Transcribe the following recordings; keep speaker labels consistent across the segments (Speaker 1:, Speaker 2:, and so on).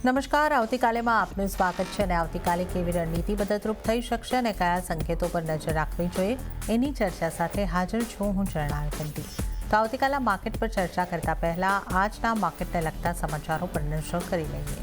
Speaker 1: નમસ્કાર, આવતીકાલેમાં આપનું સ્વાગત છે. અને આવતીકાલે કેવી રણનીતિ મદદરૂપ થઈ શકશે અને કયા સંકેતો પર નજર રાખવી જોઈએ એની ચર્ચા સાથે હાજર છું હું જર્નાલ કંટી. તો આવતીકાલના માર્કેટ પર ચર્ચા કરતા પહેલા આજના માર્કેટને લગતા સમાચારો પર નજર કરી લઈએ.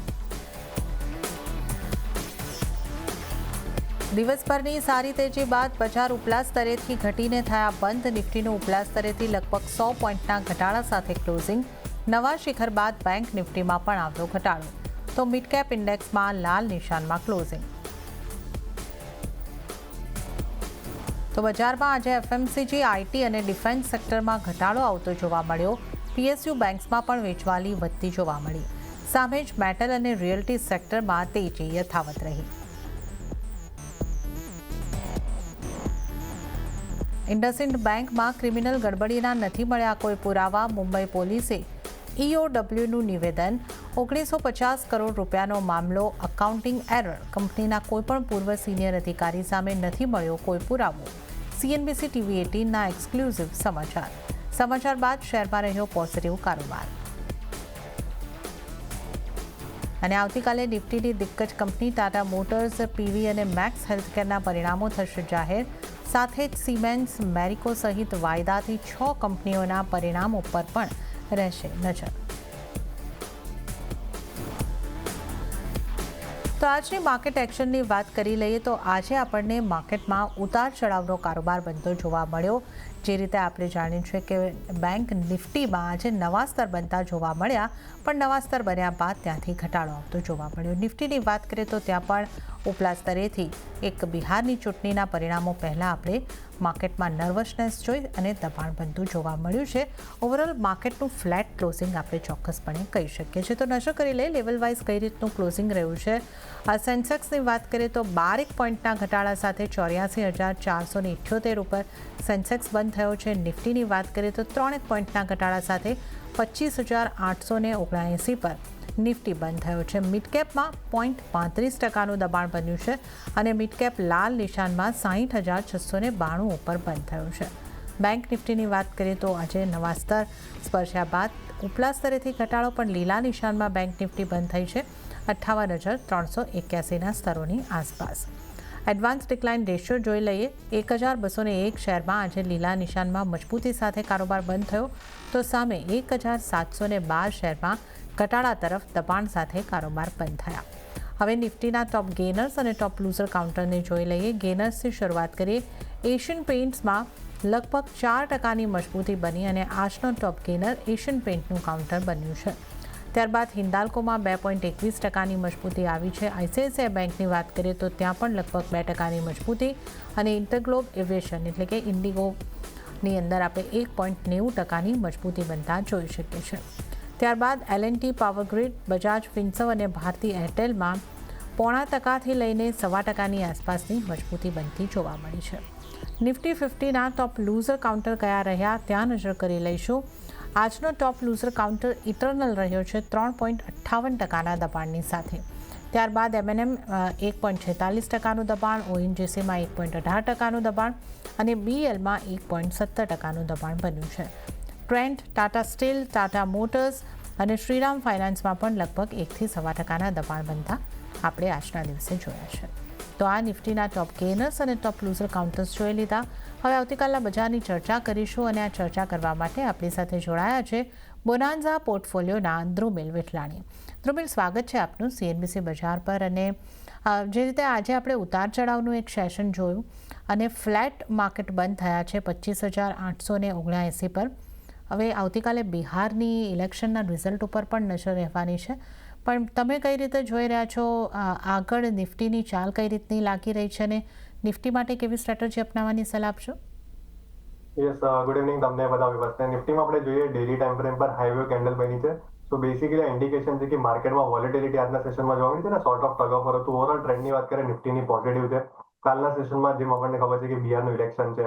Speaker 1: દિવસભરની સારી તેજી બાદ બજાર ઉપલા સ્તરેથી ઘટીને થયા બંધ. નિફ્ટીનું ઉપલા સ્તરેથી લગભગ 100 પોઈન્ટના ઘટાડા સાથે ક્લોઝિંગ. નવા શિખર બાદ બેંક નિફ્ટીમાં પણ આવ્યો ઘટાડો. તો મિડ કેપ ઇન્ડેક્સમાં લાલ નિશાનમાં ક્લોઝિંગ. તો બજારમાં આજે એફએમસીજી, આઈટી અને ડિફેન્સ સેક્ટરમાં ઘટાડો આવતો જોવા મળ્યો. પીએસયુ બેંક્સમાં પણ વેચવાલી વધતી જોવા મળી. સામે જ મેટલ અને રિયલ્ટી સેક્ટરમાં તેજી યથાવત રહી. ઇન્ડસઇન્ડ બેંકમાં ક્રિમિનલ ગડબડીના નથી મળ્યા કોઈ પુરાવા. મુંબઈ પોલીસે EOWનું નિવેદન. 1950 કરોડ રૂપિયાનો મામલો અકાઉન્ટિંગ એરર. કંપનીના કોઈપણ પૂર્વ સિનિયર અધિકારી સામે નથી મળ્યો કોઈ પુરાવો. CNBC TV 18ના એક્સક્લુઝિવ સમાચાર બાદ શેરમાં રહ્યો પોઝિટિવ કારોબાર. અને આવતીકાલે નિફ્ટીની દિગ્ગજ કંપની ટાટા મોટર્સ, PV અને મેક્સ હેલ્થકેરના પરિણામો થશે જાહેર. સાથે જ સિમેન્સ, મેરિકો સહિત વાયદાથી 6 કંપનીઓના પરિણામો પર પણ રહેશે નજર. તો આજની માર્કેટ એક્શનની વાત કરી લઈએ તો આજે આપણને માર્કેટમાં ઉતાર ચઢાવનો કારોબાર બનતો જોવા મળ્યો. જે રીતે આપણે જાણ્યું છે કે બેંક નિફ્ટીમાં આજે નવા સ્તર બનતા જોવા મળ્યા, પણ નવા સ્તર બન્યા બાદ ત્યાંથી ઘટાડો આવતો જોવા મળ્યો. નિફ્ટીની વાત કરીએ તો ત્યાં પણ ઉપલા સ્તરેથી એક બિહારની ચૂંટણીના પરિણામો પહેલાં આપણે માર્કેટમાં નર્વસનેસ જોઈ અને દબાણ બનતું જોવા મળ્યું છે. ઓવરઓલ માર્કેટનું ફ્લેટ ક્લોઝિંગ આપણે ચોક્કસપણે કહી શકીએ છીએ. તો નજર કરી લઈએ લેવલ વાઇઝ કઈ રીતનું ક્લોઝિંગ રહ્યું છે. આ સેન્સેક્સની વાત કરીએ તો 12 પોઈન્ટના ઘટાડા સાથે 84,478 ઉપર સેન્સેક્સ બંધ થયો છે. નિફ્ટીની વાત કરીએ તો 3 પોઈન્ટના ઘટાડા સાથે 25,879 પર નિફ્ટી બંધ થયો છે. મિડકેપમાં 0.35%નું દબાણ બન્યું છે અને મિડકેપ લાલ નિશાનમાં 60,692 ઉપર બંધ થયું છે. બેંક નિફ્ટીની વાત કરીએ તો આજે નવા સ્તર સ્પર્શ્યા બાદ ઉપલા સ્તરેથી ઘટાડો, પણ લીલા નિશાનમાં બેંક નિફ્ટી બંધ થઈ છે 58,381ના સ્તરોની આસપાસ. એડવાન્સ ડિક્લાઇન રેશિયો જોઈ લઈએ. 1,201 શેરમાં આજે લીલા નિશાનમાં મજબૂતી સાથે કારોબાર બંધ થયો, તો સામે 1,712 શેરમાં ઘટાડા તરફ દબાણ સાથે કારોબાર બંધ થયા. હવે નિફ્ટીના ટોપ ગેનર્સ અને ટોપ લૂઝર કાઉન્ટરને જોઈ લઈએ. ગેનર્સથી શરૂઆત કરીએ. એશિયન પેઇન્ટ્સમાં લગભગ 4%ની મજબૂતી બની અને આજનો ટોપ ગેનર એશિયન પેઇન્ટનું કાઉન્ટર બન્યું છે. ત્યારબાદ હિન્દાલ્કોમાં 2.21%ની મજબૂતી આવી છે. ICICI બેંકની વાત કરીએ તો ત્યાં પણ લગભગ 2%ની મજબૂતી અને ઇન્ટરગ્લોબ એવિએશન એટલે કે ઇન્ડિગોની અંદર આપણે 1.90%ની મજબૂતી બનતા જોઈ શકીએ છીએ. ત્યારબાદ L&T પાવર ગ્રીડ, બજાજ ફિન્સર્વ અને ભારતી એરટેલમાં 0.5% લઈને 1.25%ની આસપાસની મજબૂતી બનતી જોવા મળી છે. નિફ્ટી 50ના ટોપ લૂઝર કાઉન્ટર કયા રહ્યા ત્યાં નજર કરી લઈશું. આજનો ટોપ લૂઝર કાઉન્ટર ઇટરનલ રહ્યો છે 3.58%ના દબાણની સાથે. ત્યારબાદ M&M 1.46%નું દબાણ, ONGCમાં 1.18%નું દબાણ અને BLમાં 1.17%નું દબાણ બન્યું છે. Trent, Tata steel, Tata motors અને શ્રીરામ ફાઇનાન્સમાં પણ લગભગ 1-1.25%ના દબાણ બનતા આપણે આજના દિવસે જોયા છે. તો આ નિફ્ટીના ટોપ ગેનર્સ અને ટોપ લૂઝર કાઉન્ટર્સ જોઈ લીધા. હવે આવતીકાલના બજારની ચર્ચા કરીશું અને આ ચર્ચા કરવા માટે આપણી સાથે જોડાયા છે બોનાન્ઝા પોર્ટફોલિયોના ધ્રુમિલ વિઠલાણી. ધ્રુમિલ, સ્વાગત છે આપનું CNBC બજાર પર. અને જે રીતે આજે આપણે ઉતાર ચઢાવનું એક સેશન જોયું અને ફ્લેટ માર્કેટ બંધ થયા છે 25,879 પર. હવે આવતીકાલે બિહારની ઇલેક્શનના રિઝલ્ટ ઉપર પણ નજર રહેવાની છે, પણ તમે કઈ રીતે જોઈ રહ્યા છો આગળ નિફ્ટીની ચાલ કઈ રીતની લાગી રહી છે અને નિફ્ટી માટે કેવી સ્ટ્રેટેજી અપનાવવાની સલાહ આપશો?
Speaker 2: યસ, ગુડ ઇવનિંગ તમને બધા વિવર્સને. નિફ્ટીમાં આપણે જોઈએ ડેલી ટાઈમ ફ્રેમ પર હાઈવે કેન્ડલ બની છે. સો બેસિકલી ઇન્ડિકેશન છે કે માર્કેટમાં વોલેટિલિટી આજના સેશનમાં જોવા મળી છે ને sort of tug of war હતું. ઓવરઓલ ટ્રેન્ડની વાત કરીએ નિફ્ટીની પોઝિટિવ છે. કાલના સેશનમાં જેમ આપણને ખબર છે કે બિહારનું ઇલેક્શન છે,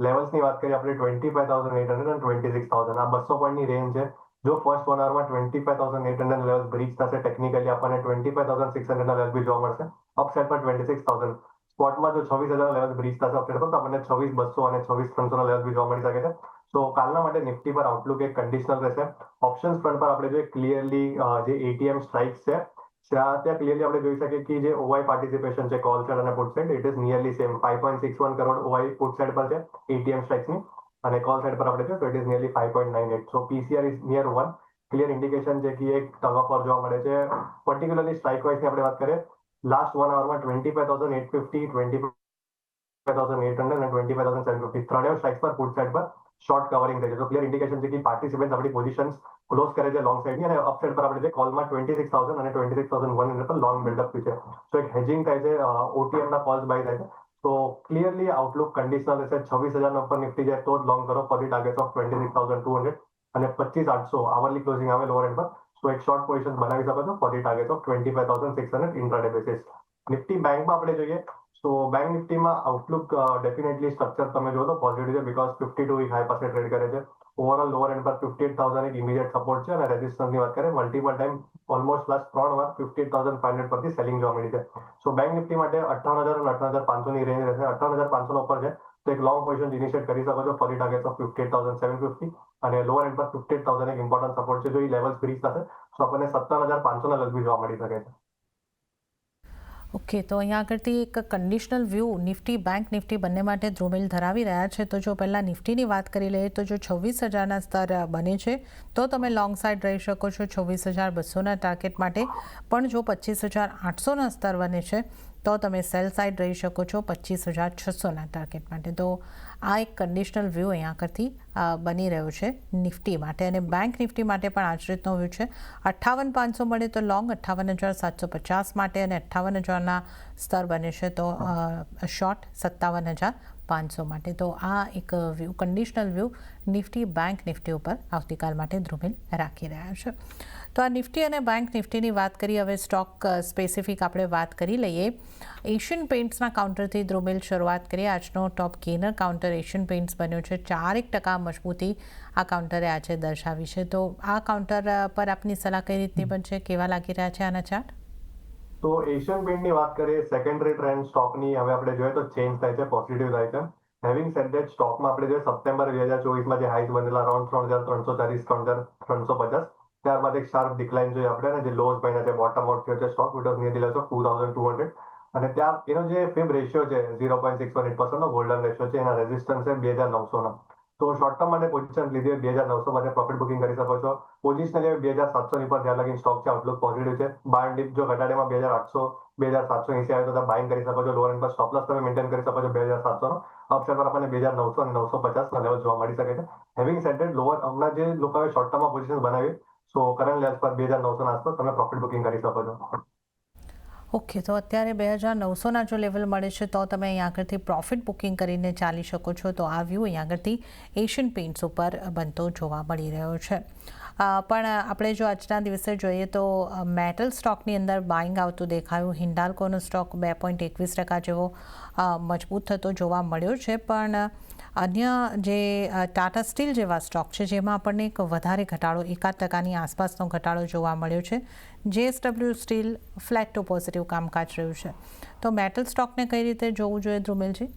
Speaker 2: લેવલ્સની વાત કરીએ આપણે 25,800 અને 26,000 આ 200 પોઈન્ટની રેન્જ છે. જો ફર્સ્ટ 1 આવરમાં 25,800 લેવલ બ્રીચ થશે, ટેકનિકલી આપણને 25,600 લેવલ બી જોવા મળશે. અપસાઇડ પર 26,000. સ્પોટમાં જો 26,000 લેવલ બ્રીચ થશે અપસાઇડ પર તો આપણને 26,200 અને 26,300 લેવલ બી જોવા મળી શકે છે. સો કાલના માટે નિફ્ટી પર આઉટલુક એક કન્ડિશનલ રહેશે. ઓપ્શન્સ ફ્રન્ટ પર આપણે જોઈએ ક્લિયરલી જે ATM સ્ટ્રાઇક્સ છે ત્યાં ક્લિયરલી આપણે જોઈ શકીએ કે જે ઓવાઈ પાર્ટિસિપેશન છે કોલ સાઇડ અને put side it is nearly same 5.61 crore O I put side પર છે એટીએમ સ્ટ્રાઇક્સની અને કોલ સાઇડ પર આપણે છે તો it is nearly 5.98 so PCR is near 1 clear indication છે કે એક ટગ ઓફ પર જોવા મળે છે પર્ટિક્યુલરલી સ્ટ્રાઇક વાઇઝની આપણે વાત કરીએ લાસ્ટ 1 આવરમાં 25,850 25,800 અને 25,750 ત્રણેય સ્ટ્રાઇક્સ પર પુટ સાઇડ પર શોર્ટ કવરિંગ થઈ છે તો ક્લિયર ઇન્ડિકેશન છે કે પાર્ટિસિપન્ટ આપણી પોઝિશન્સ ક્લોઝ કરે છે લોંગ સાઇડની અને અપ સાઇડ પર આપણે જે કોલમાં 26,000 અને 26,100 પર લોંગ બિલ્ડઅપ થયું છે તો એક હેજિંગ થાય છે ઓટીએમ ના કોલ્સ બાય થાય છે તો ક્લિયરલી આઉટલુક કંડિશનલ રહેશે 26,000 ઉપર નિફ્ટી જાય તો જ લોંગ કરો ફોર ધી ટાર્ગેટ ઓફ 26,200 અને 25,800 આવરલી ક્લોઝિંગ આવે લોઅર એન્ડ પર તો એક શોર્ટ પોઝિશન બનાવી શકો છો for the target of 25,600 intraday basis Nifty બેંકમાં આપણે જોઈએ તો બેંક નિફ્ટીમાં આઉટલુક ડેફિનેટલી સ્ટ્રક્ચર તમે જો તો પોઝિટિવ છે બીકોઝ 52 વીક હાઈ પાસે ટ્રેડ કરે છે ઓવરઓલ લોઅર એન્ડ પર 58,000 એક ઇમિડિયેટ સપોર્ટ છે અને રેઝિસ્ટન્સની વાત કરીએ મલ્ટિપલ ટાઈમ ઓલમોસ્ટ લાસ્ટ 3 વાર 58,500 પરથી સેલિંગ જોવા મળી છે સો બેંક નિફ્ટી માટે 58,000 અને 58,500 ની રેન્જ રહેશે 58,500 નો ઉપર છે તો એક લોંગ પોઝિશન ઇનિશિયેટ કરી શકો છો ફરી ટાર્ગેટ ઓફ 58,750 અને લોઅર એન્ડ પર 58,000 એક ઇમ્પોર્ટન્ટ સપોર્ટ છે જો એ લેવલ્સ બ્રીચ થશે તો આપણને 57,500 ના લગભગ જોવા મળી શકે છે
Speaker 1: ઓકે તો અહીંયા આગળથી એક conditional view Nifty bank Nifty બંને માટે ધ્રુમિલ ધરાવી રહ્યા છે તો જો પહેલાં નિફ્ટીની વાત કરી લઈએ તો જો 26,000ના સ્તર બને છે તો તમે લોંગ સાઇડ રહી શકો છો 26,200ના ટાર્ગેટ માટે પણ જો 25,800ના સ્તર બને છે તો તમે સેલ સાઇડ રહી શકો છો 25,600ના ટાર્ગેટ માટે તો આ એક કન્ડિશનલ વ્યૂ અહીંયા આગળથી બની રહ્યો છે નિફ્ટી માટે અને બેંક નિફ્ટી માટે પણ આ જ રીતનો વ્યૂ છે 58,500 મળે તો લોંગ 58,750 માટે અને 58,000ના સ્તર બને છે તો શોર્ટ 57,500 માટે તો આ એક view conditional view Nifty bank Nifty ઉપર આવતીકાલ માટે ધ્રુમિલ રાખી રહ્યા છે તો આ નિફ્ટી અને બેંક નિફ્ટીની વાત કરી હવે સ્ટોક સ્પેસિફિક આપણે વાત કરી લઈએ એશિયન પેઇન્ટ્સના કાઉન્ટરથી ધ્રુમિલ શરૂઆત કરીએ આજનો ટોપ ગેનર કાઉન્ટર એશિયન પેઇન્ટ્સ બન્યો છે 4% મજબૂતી આ કાઉન્ટરે આજે દર્શાવી છે તો આ કાઉન્ટર પર આપની સલાહ કઈ રીતની બનશે કેવા લાગી રહ્યા છે આના ચાર્ટ
Speaker 2: તો એશિયન પેઇન્ટની વાત કરીએ સેકન્ડરી ટ્રેન્ડ સ્ટોકની હવે આપણે જોઈએ તો ચેન્જ થાય છે પોઝિટિવ થાય છે હેવિંગ સેડ ધેટ સ્ટોકમાં આપણે જોઈએ સપ્ટેમ્બર 2024માં જે હાઈસ બનેલા અરાઉન્ડ 3,340 3,350 ત્યારબાદ એક શાર્પ ડિક્લાઇન જોઈએ આપણે અને જે લોઝ બન્યા છે બોટમ આઉટ થયો છે stock wit was nearly levels of 2,200 અને ત્યાં એનો જે ફિબ રેશિયો છે 0.618% નો ગોલ્ડન રેશિયો છે એના રેઝિસ્ટન્સ છે 2,900 નો તો શોર્ટ ટર્મ માટે પોઝિશન લીધી 2,900 માટે પ્રોફિટ બુકિંગ કરી શકો છો પોઝિશનલી 2,700 ની પર જ્યાં લગી સ્ટોક છે આઉટલુક પોઝિટિવ છે બાય ડીપ જો ઘટાડેમાં 2,800 2,780 આવે તો તમે બાઇંગ કરી શકો છો લોઅર એન્ડ પર સ્ટોપ લોસ તમે મેન્ટેન કરી શકો છો 2,700 નો અપસાઇડ પર આપણને 2,900 અને 950 ના લેવલ જોવા મળી શકે છે હેવિંગ સેડ ધેટ લોઅર હમણાં જે લોકોએ શોર્ટ ટર્મમાં પોઝિશન બનાવી સો કરંટ લેવલ્સ પર 2,900 ના આસપાસ તમે પ્રોફિટ બુકિંગ કરી શકો છો
Speaker 1: ઓકે તો અત્યારે 2,900ના જો લેવલ મળે છે તો તમે અહીં આગળથી પ્રોફિટ બુકિંગ કરીને ચાલી શકો છો તો આ વ્યૂ અહીં આગળથી એશિયન પેઇન્ટ્સ ઉપર બનતો જોવા મળી રહ્યો છે પણ આપણે જો આજના દિવસે જોઈએ તો મેટલ સ્ટોકની અંદર બાઇંગ આવતું દેખાયું હિન્ડાલ્કોનો સ્ટોક 2.21% જેવો મજબૂત થતો જોવા મળ્યો છે પણ અન્ય જે ટાટા સ્ટીલ જેવા સ્ટોક છે જેમાં આપણને એક વધારે ઘટાડો 1% આસપાસનો ઘટાડો જોવા મળ્યો છે JSW steel flat to positive કામકાજ રહ્યું છે તો મેટલ સ્ટોકને કઈ રીતે જોવું જોઈએ ધ્રુમિલજી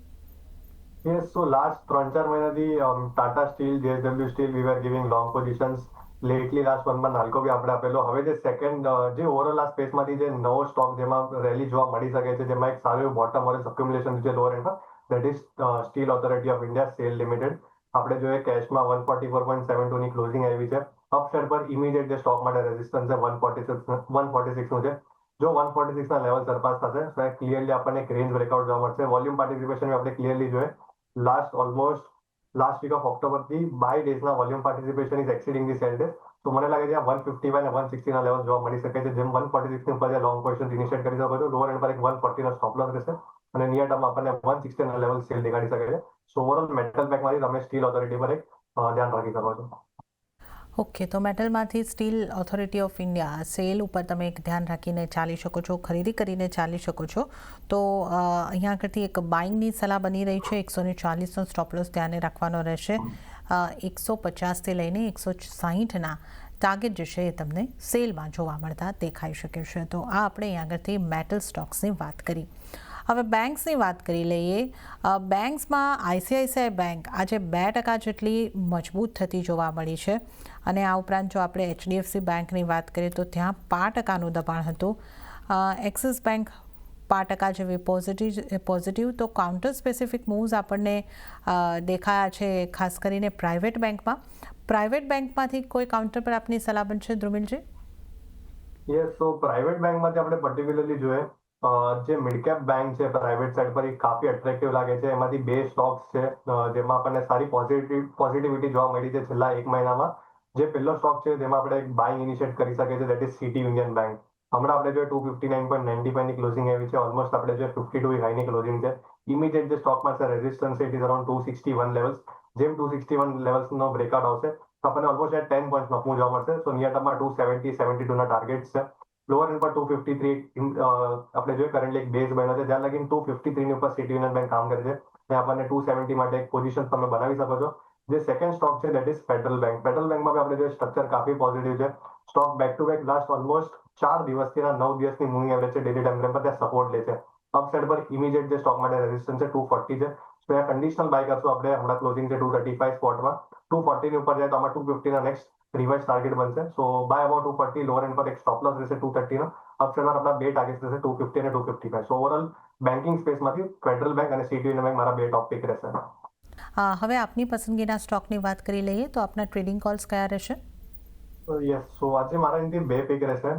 Speaker 2: યસ સો લાસ્ટ 3-4 મહિનાથી Tata steel JSW steel we were giving long positions lately last વનમાં નાલ્કો બી આપણે આપેલો હવે જે સેકન્ડ જે ઓવરઓલ આ સ્પેસમાંથી જે નવો સ્ટોક જેમાં રેલી જોવા મળી શકે છે જેમાં એક સારું બોટમ ઓર સક્યુમ્યુલેશન છે લોઅર એન્ડ પર that is still authority of India cell limited આપણે જોઈએ કેશમાં 144.72 ની ક્લોઝિંગ આવી છે અપસાઇડ પર ઇમિડિયેટ જે સ્ટોક માટે રેઝિસ્ટન્સ છે 146 નું છે જો 146 ના લેવલ સરપાસ થશે તો ક્લિયરલી આપણને એક રેન્જ બ્રેકઆઉટ જોવા મળશે વોલ્યુમ પાર્ટિસિપેશન આપણે ક્લિયરલી જોઈએ લાસ્ટ વીક ઓફ ઓક્ટોબર થી બાય ડેઝ ના volume participation is exceeding the sell days તો મને લાગે છે 151 અને 160 ના લેવલ જોવા મળી શકે છે જેમ 146 ની ઉપર લોંગ પોઝિશન ઇનિશિયેટ કરી શકો છો લોઅર એન્ડ પર એક 140 નો સ્ટોપ લોસ રહેશે અને નિયર ટર્મ આપણને 160 ના લેવલ સેલ દેખાડી શકે છે સો ઓવરઓલ મેટલ પેકમાંથી તમે સ્ટીલ ઓથોરિટી પર એક ધ્યાન રાખી શકો છો
Speaker 1: ઓકે તો મેટલમાંથી steel authority of India SAIL ઉપર તમે એક ધ્યાન રાખીને ચાલી શકો છો ખરીદી કરીને ચાલી શકો છો તો અહીંયા આગળથી એક બાઇંગની સલાહ બની રહી છે 140નો સ્ટોપ લોસ ધ્યાને રાખવાનો રહેશે 150થી લઈને 160ના ટાર્ગેટ જે છે એ તમને સેલમાં જોવા મળતા દેખાઈ શકે છે તો આ આપણે અહીં આગળથી મેટલ સ્ટોક્સની વાત કરી હવે બેંક્સની વાત કરી લઈએ. બેંક્સમાં આઈસીઆઈસીઆઈ બેંક આજે 2% જેટલી મજબૂત થતી જોવા મળી છે અને આ ઉપરાંત જો આપણે એચડીએફસી બેંકની વાત કરીએ તો ત્યાં 5%નું દબાણ હતું. એક્સિસ બેંક 5% જેવી પોઝિટિવ. તો કાઉન્ટર સ્પેસિફિક મૂવ્સ આપણને દેખાયા છે, ખાસ કરીને પ્રાઇવેટ બેંકમાંથી કોઈ કાઉન્ટર પર આપની સલાહ બનશે ધ્રુમિલજી?
Speaker 2: યસ, સો પ્રાઇવેટ બેંકમાંથી આપણે પર્ટિક્યુલરલી જોઈએ જે મિડ કેપ બેંક છે પ્રાઇવેટ સાઇડ પર એ કાફી એટ્રેક્ટિવ લાગે છે. એમાંથી 2 સ્ટોક્સ છે જેમાં આપણને સારી પોઝિટિવિટી જોવા મળી છે છેલ્લા 1 મહિનામાં. જે પહેલો સ્ટોક છે તેમાં આપણે એક બાઇંગ ઇનિશિયેટ કરી શકીએ છીએ, that is city union bank. હમણાં આપણે જો 259.95 ની ક્લોઝિંગ આવી છે, ઓલમોસ્ટ આપણે જે 52 હાઈની ક્લોઝિંગ છે. ઇમિડિયેટ જે સ્ટોકમાં છે resistance it is around 261 levels. જેમ 261 લેવલ્સનો બ્રેકઆઉટ આવશે તો આપણને ઓલમોસ્ટ 10 પોઈન્ટ નફું જોવા મળશે. સો નિયર ટર્મમાં 270-72 ના ટાર્ગેટ્સ છે. લોઅર એન્ડ પર 253 આપણે જોઈએ કરન્ટલી એક બેઝ બન્યો છે, જ્યાં લગીને 253 ની ઉપર સિટી યુનિયન બેંક કામ કરે છે. ત્યાં આપણને 270 માટે એક પોઝિશન તમે બનાવી શકો છો. જે સેકન્ડ સ્ટોક છે that is federal bank. Federal બેંકમાં આપણે જે સ્ટ્રક્ચર કાફી પોઝિટિવ છે. Stock back to back last almost 4 દિવસથી 9 દિવસની મૂવિંગ એવરેજ છે ડેલી ટાઈમ ફ્રેમ પર ત્યાં સપોર્ટ લે છે. અપસાઇડ પર ઇમિડિયેટ જે સ્ટોક માટે રેઝિસ્ટન્સ છે 240 છે. તો ત્યાં કન્ડિશનલ બાય કરશું આપણે. હમણાં ક્લોઝિંગ છે 235 સ્પોટમાં. 240 ની ઉપર જાય તો આમાં 250 ના નેક્સ્ટ રિવાઇઝ ટાર્ગેટ બનશે. So bye about 240, lower and પર એક સ્ટોપ લોસ રહેશે 230 નો. અપસાઇડ પર આપણા 2 ટાર્ગેટ્સ રહેશે 250 અને 255. સો ઓવરઓલ બેન્કિંગ સ્પેસમાંથી ફેડરલ બેંક અને સિટી યુનિયન બેંક મારા 2 ટોપ પિક રહેશે.
Speaker 1: હવે આપની પસંદગીના સ્ટોકની વાત કરી લઈએ તો આપના ટ્રેડિંગ કોલ્સ કયા રહેશે?
Speaker 2: યસ, સો આજે મારા અહીંથી 2 પિક રહેશે.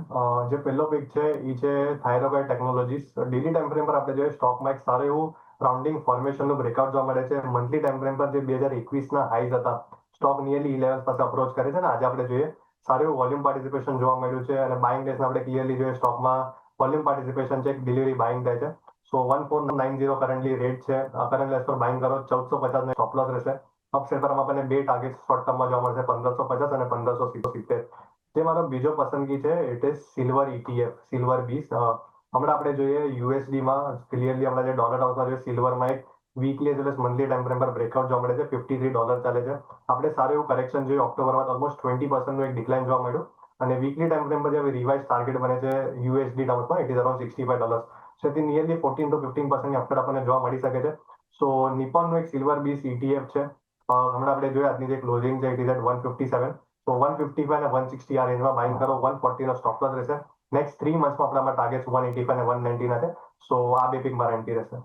Speaker 2: જે પહેલો પિક છે એ છે થાયરોગાઇડ ટેકનોલોજીસ. ડેલી ટાઈમ ફ્રેમ પર આપણે જોઈએ સ્ટોકમાં એક સારું એવું રાઉન્ડિંગ ફોર્મેશનનું બ્રેકઆઉટ જોવા મળે છે. મંથલી ટાઈમ ફ્રેમ પર જે 2021 ના હાઈઝ હતા સ્ટોક નિયરલી 11 પાસે અપ્રોચ કરે છે ને આજે આપણે જોઈએ સારું એવું વોલ્યુમ પાર્ટિસિપેશન જોવા મળ્યું છે અને બાઇંગ ડેઝ આપણે ક્લિયરલી જોઈએ સ્ટોકમાં વોલ્યુમ પાર્ટિસિપેશન છે, ડિલિવરી બાઇંગ થાય છે. સો 1490 કરન્ટલી રેટ છે. કરંટ લેસ પર બાઇંગ કરો 1450 સ્ટોપ લોસ રહેશે. અપસાઇડ પર આપણને 2 ટાર્ગેટ શોર્ટ ટર્મમાં જોવા મળશે 1550 અને 1570. જે મારો બીજો પસંદગી છે it is silver ETF, silver BeES. હમણાં આપણે જોઈએ યુએસડીમાં ક્લિયરલી હમણાં જે ડોલર હાઉસમાં જોઈએ સિલ્વરમાં એક weekly as well as monthly time frame પર બ્રેકઆઉટ જોવા મળે છે. $53 ચાલે છે. આપણે સારું એવું કરેક્શન જોયું ઓક્ટોબરમાં ઓલમોસ્ટ 20% નું એક ડિક્લાઇન જોવા મળ્યું અને વીકલી ટાઈમ ફ્રેમ પર જે રિવાઇઝ ટાર્ગેટ બને છે યુએસડી ટાઉન્સમાં ઇટ ઇઝ અરાઉન્ડ $65. સો તે નિયરલી 14 to 15% ની અપસાઇડ આપણને જોવા મળી શકે છે. સો નિપ્પોનનું એક સિલ્વર બીસ ETF છે. હમણાં આપણે જોઈએ આજની જે ક્લોઝિંગ છે ઇટ ઇઝ એટ 157. તો 155 અને 160 આ રેન્જમાં બાઇંગ કરો. 140 નો સ્ટોપ લોસ રહેશે. નેક્સ્ટ 3 મંથમાં આપણામાં ટાર્ગેટ્સ 185 અને 190 ના છે. સો આ 2 પિક મારા એન્ટ્રી રહેશે.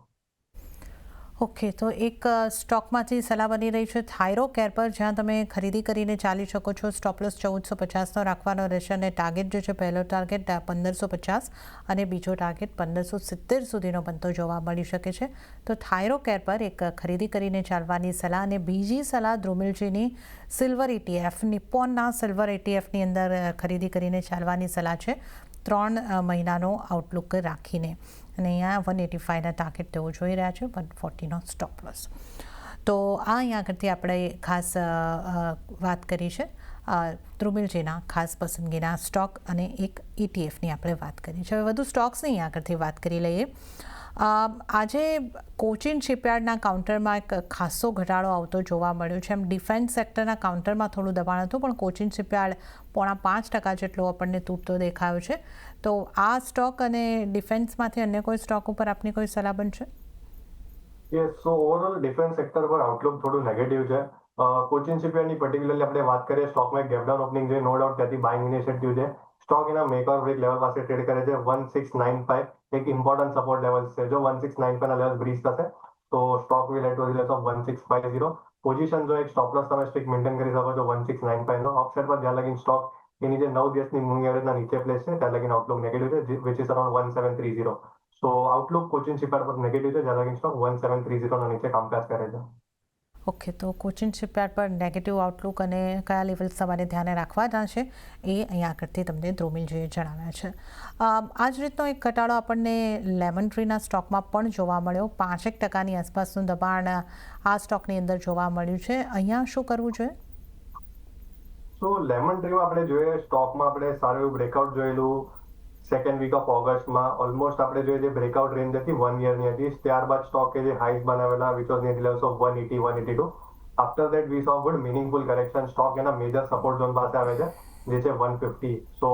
Speaker 1: ઓકે, તો એક સ્ટોકમાંથી સલાહ બની રહી છે થાઇરો કેર પર, જ્યાં તમે ખરીદી કરીને ચાલી શકો છો. સ્ટોપ લોસ 1450નો રાખવાનો રહેશે અને ટાર્ગેટ જે છે પહેલો ટાર્ગેટ 1550 અને બીજો ટાર્ગેટ 1570 સુધીનો બનતો જોવા મળી શકે છે. તો થાઇરો કેર પર એક ખરીદી કરીને ચાલવાની સલાહ. અને બીજી સલાહ ધ્રુમિલજીની સિલ્વર ETF, નિપ્પોનના સિલ્વર ETFની અંદર ખરીદી કરીને ચાલવાની સલાહ છે 3 મહિનાનો આઉટલુક રાખીને. અને અહીંયા 185ના ટાર્ગેટ તેઓ જોઈ રહ્યા છે, 140નો સ્ટોપ લોસ. તો આ અહીંયા આગળથી આપણે ખાસ વાત કરી છે ધ્રુમિલજીના ખાસ પસંદગીના સ્ટોક અને એક ETFની આપણે વાત કરી છે. હવે વધુ સ્ટોક્સની અહીંયા આગળથી વાત કરી લઈએ. આજે કોચિન શિપયાર્ડના કાઉન્ટરમાં એક ખાસો ઘટાડો આવતો જોવા મળ્યો છે. એમ ડિફેન્સ સેક્ટરના કાઉન્ટરમાં થોડું દબાણ હતું, પણ કોચિન શિપયાર્ડ 0.5% જેટલો આપણને તૂટતો દેખાયો છે. તો આ સ્ટોક અને ડિફેન્સમાંથી અન્ય કોઈ સ્ટોક ઉપર આપની કોઈ સલાહ બનશે?
Speaker 2: યસ, સો ઓવરઓલ ડિફેન્સ સેક્ટર પર આઉટલુક થોડું નેગેટિવ છે. કોચિન શિપયાર્ડની પર્ટિક્યુલરલી આપણે વાત કરીએ સ્ટોકમાં એક ગેપડાઉન ઓપનિંગ છે, નો ડાઉટ ત્યાંથી બાઇંગ ઇનિશિયેટિવ છે. સ્ટોક એના મેક ઓર બ્રેક લેવલ પાસે ટ્રેડ કરે છે 1695. એક ઇમ્પોર્ટન્ટ સપોર્ટ લેવલ છે. જો 1695 ના લેવલ બ્રીચ થશે તો stock will head to the level of 1650. Position જો એક સ્ટોપ લોસ તમે સ્ટ્રિક મેન્ટેન કરી શકો છો 1695 નો. અપસાઇડ પર જ્યાં લગીન સ્ટોક એની જે 9 દિવસની મૂવિંગ એવરેજના નીચે પ્લેસ છે ત્યાં લગીન આઉટલુક નેગેટિવ છે, which is around 1730. So Outlook Cochin shipyard પર નેગેટિવ છે, જ્યાં લગીન સ્ટોક 1730 ના નીચે કામકાજ કરે છે.
Speaker 1: ઓકે, તો કોચિન શિપયાર્ડ પર નેગેટિવ આઉટલુક અને કયા લેવલ્સ તમારે ધ્યાને રાખવાના છે એ અહીંયા આગળથી તમને ધ્રુમિલજીએ જણાવ્યા છે. આ જ રીતનો એક ઘટાડો આપણને લેમન ટ્રીના સ્ટોકમાં પણ જોવા મળ્યો. 5% આસપાસનું દબાણ આ સ્ટોકની અંદર જોવા મળ્યું છે. અહીંયા શું કરવું જોઈએ?
Speaker 2: સો લેમન ટ્રીમાં આપણે જોઈએ સ્ટોકમાં આપણે સારું એવું બ્રેકઆઉટ જોયેલું સેકન્ડ વીક ઓફ ઓગસ્ટમાં. ઓલમોસ્ટ આપણે જોઈએ જે બ્રેકઆઉટ રેન્જ હતી 1 યરની હતી. ત્યારબાદ સ્ટોકે જે હાઈસ બનાવેલા which was near levels of 180, 182. After that we so good meaningful correction. Stock એના મેજર સપોર્ટ ઝોન પાસે આવે છે જે છે 150. સો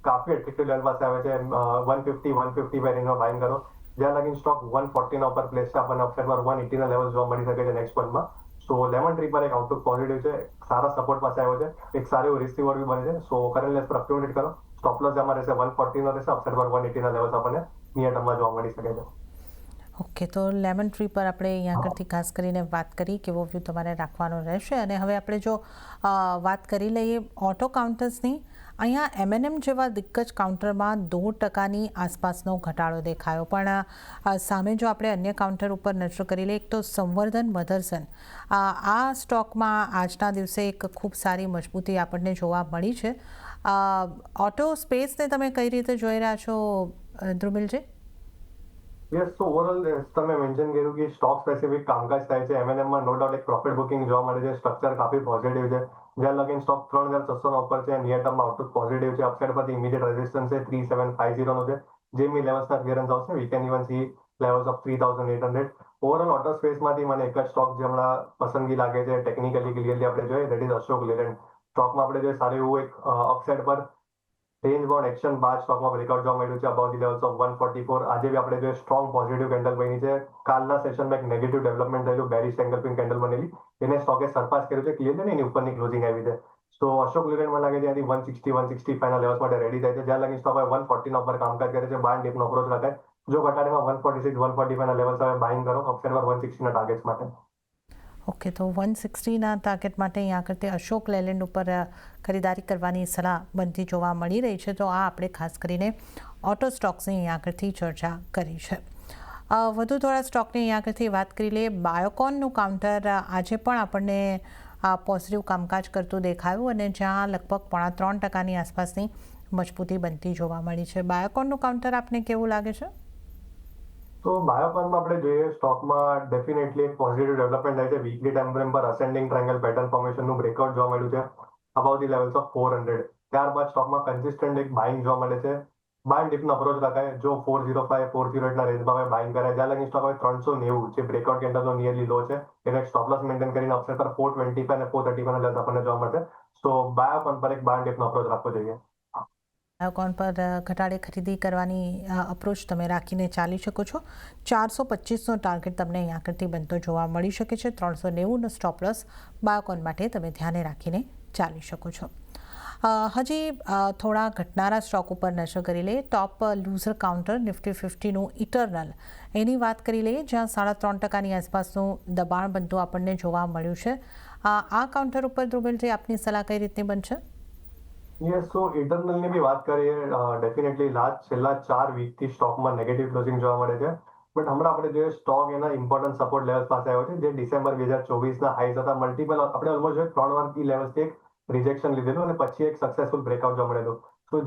Speaker 2: કાફી એટ્રેક્ટિવ લેવલ પાસે આવે છે 150, 155 રેન્જમાં બાઇંગ કરો. જ્યાં લગીન સ્ટોક 140 ના ઉપર પ્લેસ છે, આપણને અપસાઇડ પર 180 ના લેવલ જોવા મળી શકે છે નેક્સ્ટ મંથમાં. સો લેમન ટ્રી પર એક આઉટલુક પોઝિટિવ છે, સારા સપોર્ટ પાસે આવ્યો છે, એક સારું એવું રિસ્ક રિવોર્ડ બી બને છે. સો કરંટ લેવલ્સ પર અક્યુમુલેટ કરો. સ્ટોપ લોસ જેમાં રહેશે 140 નો રહેશે, અપસાઇડ પર 180 ના લેવલ્સ આપણને નિયર ટર્મમાં જોવા મળી શકે છે.
Speaker 1: ઓકે, તો લેમન ટ્રી પર આપણે અહીંયા આગળથી ખાસ કરીને વાત કરી કેવો વ્યૂ તમારે રાખવાનો રહેશે. અને હવે આપણે જો વાત કરી લઈએ ઓટો કાઉન્ટર્સની, અહીંયા એમએનએમ જેવા દિગ્ગજ કાઉન્ટરમાં 2% આસપાસનો ઘટાડો દેખાયો. પણ સામે જો આપણે અન્ય કાઉન્ટર ઉપર નજર કરી લઈએ, એક તો સંવર્ધન મધરસન, આ સ્ટોકમાં આજના દિવસે એક ખૂબ સારી મજબૂતી આપણને જોવા મળી છે. ઓટો સ્પેસને તમે કઈ રીતે જોઈ રહ્યા છો ધ્રુમિલજી?
Speaker 2: યસ, તો ઓવરઓલ તમે મેન્શન કર્યું કે સ્ટોક સ્પેસિફિક કામકાજ થાય છે. એમએનએમમાં નો ડાઉટ એક પ્રોફિટ બુકિંગ જોવા મળે છે, સ્ટ્રક્ચર કાફી પોઝિટિવ છે. જ્યાં લગીન સ્ટોક 3600 ના ઉપર છે, નિયર ટર્મમાં આઉટલુક પોઝિટિવ છે. અપસાઇડ પરથી ઇમિડિયેટ રેઝિસ્ટન્સ છે 3750 નો છે, જે મી લેવલ્સના ક્લિયરન્સ આવશે. We can even see levels of 3800. Overall auto સ્પેસમાંથી મને એક જ સ્ટોક જે હમણાં પસંદગી લાગે છે ટેકનિકલી ક્લિયરલી આપણે જોઈએ, દેટ ઇઝ અશોક લેલેન્ડ. સ્ટોકમાં આપણે જોઈએ સારું એવું એક અપસાઇડ પર રેન્જ બાઉન્ડ એક્શન બાદ સ્ટોકમાં બ્રેકઆઉટ જોવા મળ્યું છે અબાઉટ ધી લેવલ્સ ઓફ 144. આજે બી આપણે જે સ્ટ્રોંગ પોઝિટિવ કેન્ડલ બની છે. કાલના સેશનમાં એક નેગેટિવ ડેવલપમેન્ટ થયેલું, બેરિશ એંગલ્ફિંગ કેન્ડલ બનેલી, એને સ્ટોકે સરપાસ કર્યું છે ક્લિયર છે ને, એની ઉપરની ક્લોઝિંગ આવી છે. સો અશોક લેલેન્ડ મને લાગે છે ત્યાંથી 160-165 ના લેવલ્સ માટે રેડી થાય છે. જ્યાં લગી સ્ટોક 140 ના ઉપર કામકાજ કરે છે, બાય ડીપનો અપ્રોચ રખાય. જો ઘટાડીમાં 146-145 ના લેવલ્સ હવે બાઇંગ કરો, અપસાઇડ પર 160 ના ટાર્ગેટ્સ માટે.
Speaker 1: ઓકે, તો 160ના ટાર્ગેટ માટે અહીંયા આગળ અશોક લેલેન્ડ ઉપર ખરીદારી કરવાની સલાહ બનતી જોવા મળી રહી છે. તો આ આપણે ખાસ કરીને ઓટો સ્ટોક્સની અહીંયા આગળથી ચર્ચા કરી છે. વધુ થોડા સ્ટોકની અહીંયા આગળથી વાત કરી લઈએ. બાયોકોનનું કાઉન્ટર આજે પણ આપણને પોઝિટિવ કામકાજ કરતું દેખાયું, અને જ્યાં લગભગ 3.5% આસપાસની મજબૂતી બનતી જોવા મળી છે. બાયોકોનનું કાઉન્ટર આપને કેવું લાગે છે?
Speaker 2: તો બાયોકોનમાં આપણે જોઈએ સ્ટોકમાં ડેફિનેટલી એક પોઝિટિવ ડેવલપમેન્ટ થાય છે. વીકલી ટાઈમ ફ્રેમ પર અસેન્ડિંગ ટ્રાયંગલ પેટર્ન ફોર્મેશનનું બ્રેકઆઉટ જોવા મળ્યું છે અબાઉટ ધી લેવલ્સ ઓફ 400. ત્યારબાદ સ્ટોકમાં કન્સિસ્ટન્ટ એક બાઇંગ જોવા મળે છે. બાય ડીપનો અપ્રોચ રખાય. જો 405-408 ના રેન્જમાં હવે બાઇંગ કરે, જ્યાં લગી સ્ટોક હવે 390 જે બ્રેકઆઉટ કેન્ડલનો નિયરલી લો છે, એને એક સ્ટોપ લોસ મેન્ટેન કરીને અપસાઇડ પર 425 અને 435 ના લેવલ્સ આપણને જોવા મળશે. સો બાયોકોન પર એક બાય ડીપનો અપ્રોચ રાખવો જોઈએ.
Speaker 1: બાયોકોન પર ઘટાડે ખરીદી કરવાની અપ્રોચ તમે રાખીને ચાલી શકો છો. 425નો ટાર્ગેટ તમને અહીંયા આગળથી બનતો જોવા મળી શકે છે. 390નો સ્ટોપ લોસ બાયોકોન માટે તમે ધ્યાને રાખીને ચાલી શકો છો. હજી થોડા ઘટનારા સ્ટોક ઉપર નજર કરી લઈએ. ટોપ લૂઝર કાઉન્ટર નિફ્ટી 50નું ઇટરનલ, એની વાત કરી લઈએ, જ્યાં 3.5%ની આસપાસનું દબાણ બનતું આપણને જોવા મળ્યું છે. આ કાઉન્ટર ઉપર ધ્રુવેલજી આપની સલાહ કઈ રીતની બનશે?
Speaker 2: યસ, સો ઇટરનલની બી વાત કરીએ, ડેફિનેટલી છેલ્લા 4 વીકથી સ્ટોકમાં નેગેટિવ ક્લોઝિંગ જોવા મળે છે. બટ હમણાં આપણે જોઈએ સ્ટોક એના ઇમ્પોર્ટન્ટ સપોર્ટ લેવલ પાસે આવ્યો છે, જે ડિસેમ્બર 2024 ના હાઈસ હતા. મલ્ટિપલ આપણે ઓલમોસ્ટ 3 વાર ઈ લેવલ્સથી એક રિજેક્શન લીધેલું અને પછી એક સક્સેસફુલ બ્રેકઆઉટ જોવા મળેલું. તો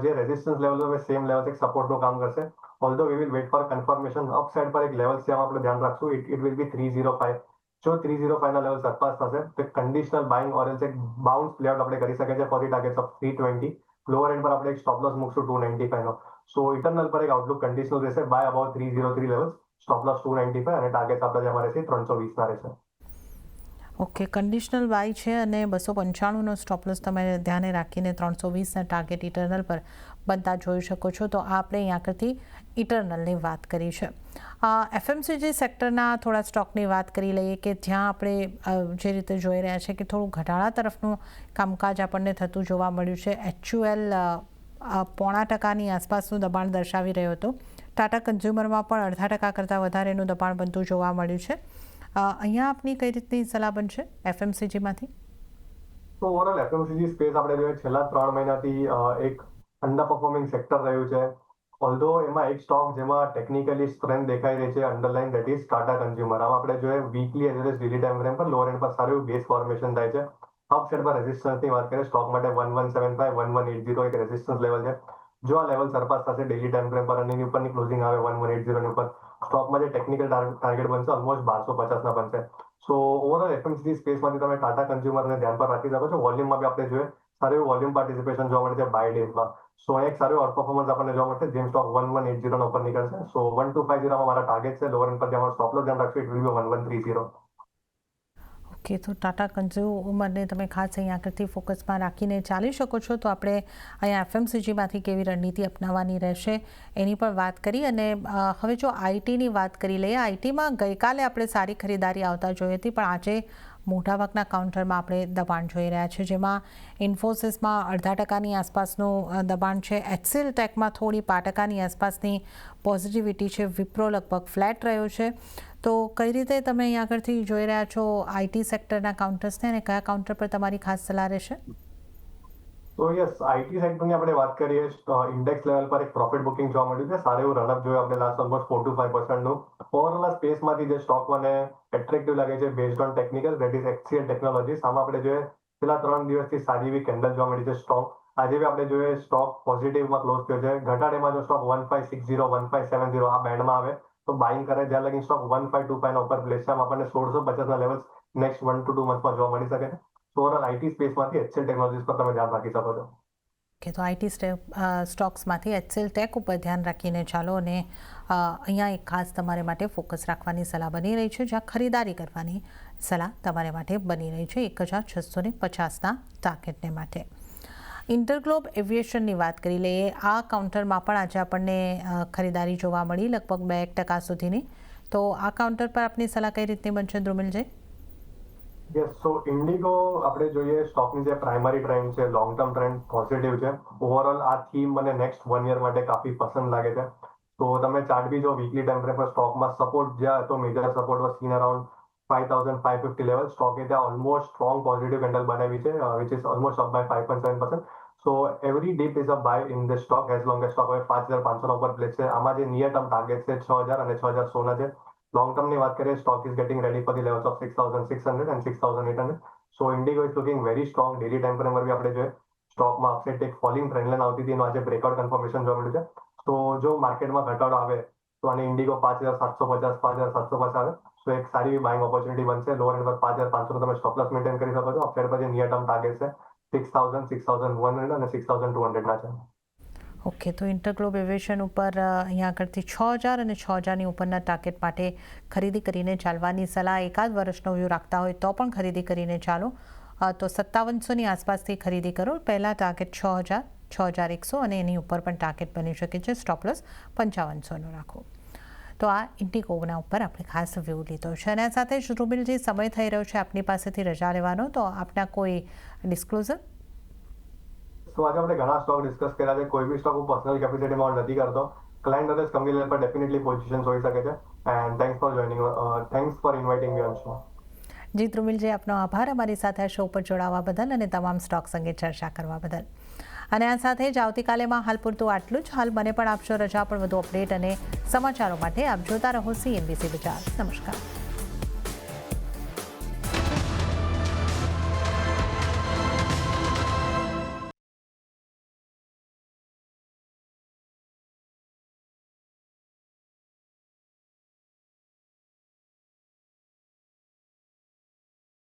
Speaker 2: જે રેઝિસ્ટન્સ લેવલ હવે સેમ લેવલ એક સપોર્ટનું કામ કરશે. Although we will wait for confirmation. Upside પર એક લેવલ છે, આપણે ધ્યાન રાખશું, ઇટ વિલ બી 305. જો 305 ના લેવલ સરપાસ થશે તો કન્ડિશનલ બાઇંગ ઓર એલ્સ એક બાઉન્સ પ્લેઆઉટ આપણે કરી શકીએ છીએ for the targets of 320. Lower and પર આપણે એક સ્ટોપ લોસ મૂકશું 295 નો. સો ઇટરનલ પર એક આઉટલુક કન્ડિશનલ રહેશે by about 303 levels. Stop loss 295 અને ટાર્ગેટ આપણે જેમાં રહેશે 320 ના રહેશે.
Speaker 1: ઓકે, કન્ડિશનલ બાય છે અને 295નો સ્ટોપ લોસ તમે ધ્યાને રાખીને 320ના ટાર્ગેટ ઇટરનલ પર બનતા જોઈ શકો છો. તો આપણે અહીં આગળથી ઇટરનલની વાત કરી છે. એફએમસીજી સેક્ટરના થોડા સ્ટોકની વાત કરી લઈએ, કે જ્યાં આપણે જે રીતે જોઈ રહ્યા છે કે થોડું ઘટાડા તરફનું કામકાજ આપણને થતું જોવા મળ્યું છે. HUL 0.5%ની આસપાસનું દબાણ દર્શાવી રહ્યો હતો. ટાટા કન્ઝ્યુમરમાં પણ 0.5% કરતાં વધારેનું દબાણ બનતું જોવા મળ્યું છે. અહીંયા આપની કઈ રીતની સલાહ બનશે એફએમસીજીમાંથી?
Speaker 2: તો ઓવરઓલ એફએમસીજી સ્પેસ આપણે જોઈએ છેલ્લા 3 મહિનાથી એક અંડર પરફોર્મિંગ સેક્ટર રહ્યું છે. ઓલ્ધો એમાં એક સ્ટોક જેમાં ટેકનિકલી સ્ટ્રેન્થ દેખાઈ રહી છે underline, that is Tata consumer. આમાં આપણે જોઈએ weekly as well as daily time frame પર લોઅર એન્ડ પર સારું બેઝ ફોર્મેશન થાય છે. અપ સાઇડ પર રેઝિસ્ટન્સની વાત કરીએ સ્ટોક માટે 1175-1180 એક રેઝિસ્ટન્સ લેવલ છે. જો આ લેવલ સરપાસ થશે ડેલી ટાઈમ ફ્રેમ પર અને એની ઉપરની ક્લોઝિંગ આવે 1180 ની ઉપર, સ્ટોકમાં જે ટેકનિકલ ટાર્ગેટ બનશે ઓલમોસ્ટ 1250 ના બનશે. સો ઓવરઓલ એફએમસીજી સ્પેસમાંથી તમે ટાટા કન્ઝ્યુમરને ધ્યાન પર રાખી શકો છો. વોલ્યુમમાં બી આપણે જોઈએ સારું એવું વોલ્યુમ પાર્ટિસિપેશન જોવા મળે છે બાય ડેઝમાં. સો એક સારું આઉટ પરફોર્મન્સ આપણને જોવા મળશે, જેમ સ્ટોક 1180 ના ઉપર નીકળશે. સો 1250 માં મારા ટાર્ગેટ છે. લોઅર એન્ડ પર જે અમારો સ્ટોપ લોસ ધ્યાન રાખશું, ઇટ વિલ બી 1130.
Speaker 1: ઓકે, તો ટાટા કન્ઝ્યુમરને તમે ખાસ અહીં આગળથી ફોકસમાં રાખીને ચાલી શકો છો. તો આપણે અહીંયા એફએમસીજીમાંથી કેવી રણનીતિ અપનાવવાની રહેશે એની પણ વાત કરી. અને હવે જો આઈટીની વાત કરી લઈએ, આઈટીમાં ગઈકાલે આપણે સારી ખરીદારી આવતા જોઈ હતી, પણ આજે મોટાભાગના કાઉન્ટરમાં આપણે દબાણ જોઈ રહ્યા છીએ, જેમાં ઇન્ફોસિસમાં 0.5% આસપાસનું દબાણ છે, એચસીએલ ટેકમાં થોડી 5% આસપાસની પોઝિટિવિટી છે, વિપ્રો લગભગ ફ્લેટ રહ્યો છે. તો કઈ રીતે તમે અહીં આગળથી જોઈ રહ્યા છો આઈટી સેક્ટરના કાઉન્ટર્સને, અને કયા કાઉન્ટર પર તમારી ખાસ સલાહ રહેશે?
Speaker 2: તો યસ, આઈટી સેક્ટરની આપણે વાત કરીએ, ઇન્ડેક્સ લેવલ પર એક પ્રોફિટ બુકિંગ જોવા મળ્યું છે. સારું એવું રનઅપ જોયું આપણે લાસ્ટ ઓલમોસ્ટ 4 to 5%નું. ઓવરઓલ આ સ્પેસમાંથી જે સ્ટોક મને એટ્રેક્ટિવ લાગે છે based on technical, that is HCl technologies. આમાં આપણે જોઈએ છેલ્લા 3 દિવસથી સારી એવી કેન્ડલ જોવા મળી છે સ્ટોક. આજે બી આપણે જોઈએ સ્ટોક પોઝિટિવમાં ક્લોઝ થયો છે. ઘટાડેમાં જો સ્ટોક 1560 1570 આ બેન્ડમાં આવે તો બાઇંગ કરે, જ્યાં લગી સ્ટોક 1525 ઉપર પ્લેસ છે. આપણને 1650 લેવલ્સ નેક્સ્ટ 1 to 2 મંથમાં જોવા મળી શકે છે. ઓવરઓલ આઈટી સ્પેસમાંથી એચસીએલ ટેકનોલોજીસ પર તમે ધ્યાન રાખી શકો છો.
Speaker 1: કે તો આઈટી સ્ટોક્સમાંથી એચસીએલ ટેક ઉપર ધ્યાન રાખીને ચાલો. અને અહીંયા એક ખાસ તમારે માટે ફોકસ રાખવાની સલાહ બની રહી છે, જ્યાં ખરીદારી કરવાની સલાહ તમારે માટે બની રહી છે 1650ના ટાર્ગેટને માટે. ઇન્ટરગ્લોબ એવિએશનની વાત કરી લઈએ. આ કાઉન્ટરમાં પણ આજે આપણને ખરીદારી જોવા મળી લગભગ 2% સુધીની. તો આ કાઉન્ટર પર આપની સલાહ કઈ રીતની બનશે ધ્રુમિલજી?
Speaker 2: યસ, સો ઇન્ડિગો આપણે જોઈએ સ્ટોકની જે પ્રાઇમરી ટ્રેન્ડ છે, લોંગ ટર્મ ટ્રેન્ડ પોઝિટિવ છે. ઓવરઓલ આ થીમ મને નેક્સ્ટ 1 યર માટે કાફી પસંદ લાગે છે. તો તમે ચાર્ટ બી જો વીકલી ટાઈમ ફ્રેમ પર સ્ટોકમાં સપોર્ટ જ્યાં હતો, major support was seen around 5550 level. સ્ટોકે ત્યાં ઓલમોસ્ટ સ્ટ્રોંગ પોઝિટિવ કેન્ડલ બનાવી છે, which is almost up by 5.7%. So every dip is a buy in the stock as long as stock હવે 5500 ઉપર પ્લેસ છે. આમાં જે નિયર ટર્મ ટાર્ગેટ છે 6000 અને 6016 છે. લોંગ ટર્મની વાત કરીએ, stock is getting ready for the levels of 6600 and 6800. So Indigo is looking very strong. Daily time frame પર બી આપણે જોઈએ સ્ટોકમાં અપસાઇડ એક ફોલિંગ ટ્રેન્ડ લાઈન આવતી હતી, એનું આજે બ્રેકઆઉટ કન્ફર્મેશન જોવા મળ્યું છે. તો જો માર્કેટમાં ઘટાડો આવે તો આને ઇન્ડિગો 5750 5750 આવે. સો એક સારી એવી બાઇંગ ઓપોર્ચ્યુનિટી બનશે. લોઅર એન્ડ પર 5500 તમે સ્ટોપ લોસ મેન્ટેન કરી શકો છો. અપસાઇડ પર જે નિયર ટર્મ ટાર્ગેટ છે 6000 6100 અને 6200 ના છે.
Speaker 1: ઓકે, તો ઇન્ટરગ્લોબ એવિએશન ઉપર અહીંયા આગળથી 6000 અને 6000ની ઉપરના ટાર્ગેટ માટે ખરીદી કરીને ચાલવાની સલાહ. એકાદ વર્ષનો વ્યૂ રાખતા હોય તો પણ ખરીદી કરીને ચાલો. તો 5700ની આસપાસથી ખરીદી કરો. પહેલાં ટાર્ગેટ 6000 6100 અને એની ઉપર પણ ટાર્ગેટ બની શકે છે. સ્ટોપ લોસ 5500નો રાખો. તો આ ઇન્ડિગોના ઉપર આપણે ખાસ વ્યૂ લીધો છે. અને આ સાથે જ ધ્રુમિલજી, સમય થઈ રહ્યો છે આપની પાસેથી રજા લેવાનો, તો આપના કોઈ ડિસ્ક્લોઝર?
Speaker 2: તો આજે આપણે ઘણા સ્ટોક ડિસ્કસ કર્યા છે. કોઈ બી સ્ટોક હું પર્સનલ કેપેસિટીમાં હોલ્ડ નથી કરતો. ક્લાયન્ટ નોલેજ કંપની લેવલ પર ડેફિનેટલી પોઝિશન્સ હોઈ શકે છે. And thanks for inviting me on show.
Speaker 1: જી ધ્રુમિલજી, આપનો આભાર અમારી સાથે આ શો પર જોડાવા બદલ અને તમામ સ્ટોક્સ અંગે ચર્ચા કરવા બદલ. અને આ સાથે જ આવતીકાલેમાં હાલ પૂરતું આટલું જ. હાલ મને પણ આપશો રજા, પણ વધુ અપડેટ અને સમાચારો માટે આપ જોતા રહો CNBC બજાર. નમસ્કાર.